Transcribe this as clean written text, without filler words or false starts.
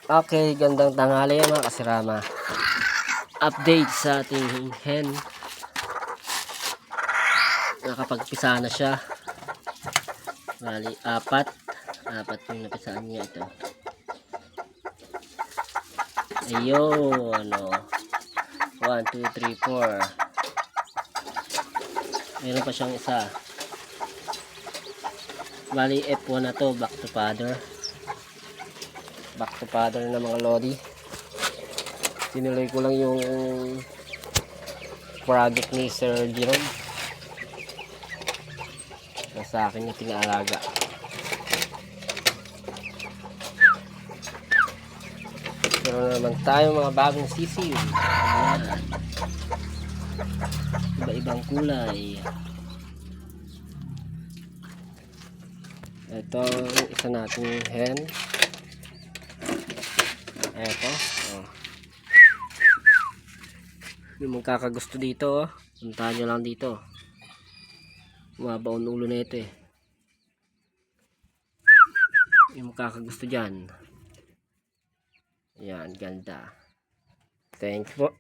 Okay, gandang tanghali mga kasirama. Update sa ating hen. Nakapagpisa na siya. Bali, apat yung napisaan niya ito. Ayun, ano. 1, 2, 3, 4. Meron pa siyang isa. Bali, F1 na to, back to father na mga lodi. Tinuloy ko lang yung project ni Sir Jerome na sa akin yung pinaalaga. Pero naman tayo mga bagong sisiw. Ayan. Iba-ibang kulay. Ito yung isa nating hen. Ito, oh. Yung magkakagusto dito, oh. Puntahan nyo lang dito. Mabaon ulo na ito eh. Yung magkakagusto dyan. Ayan, ganda. Thank you po.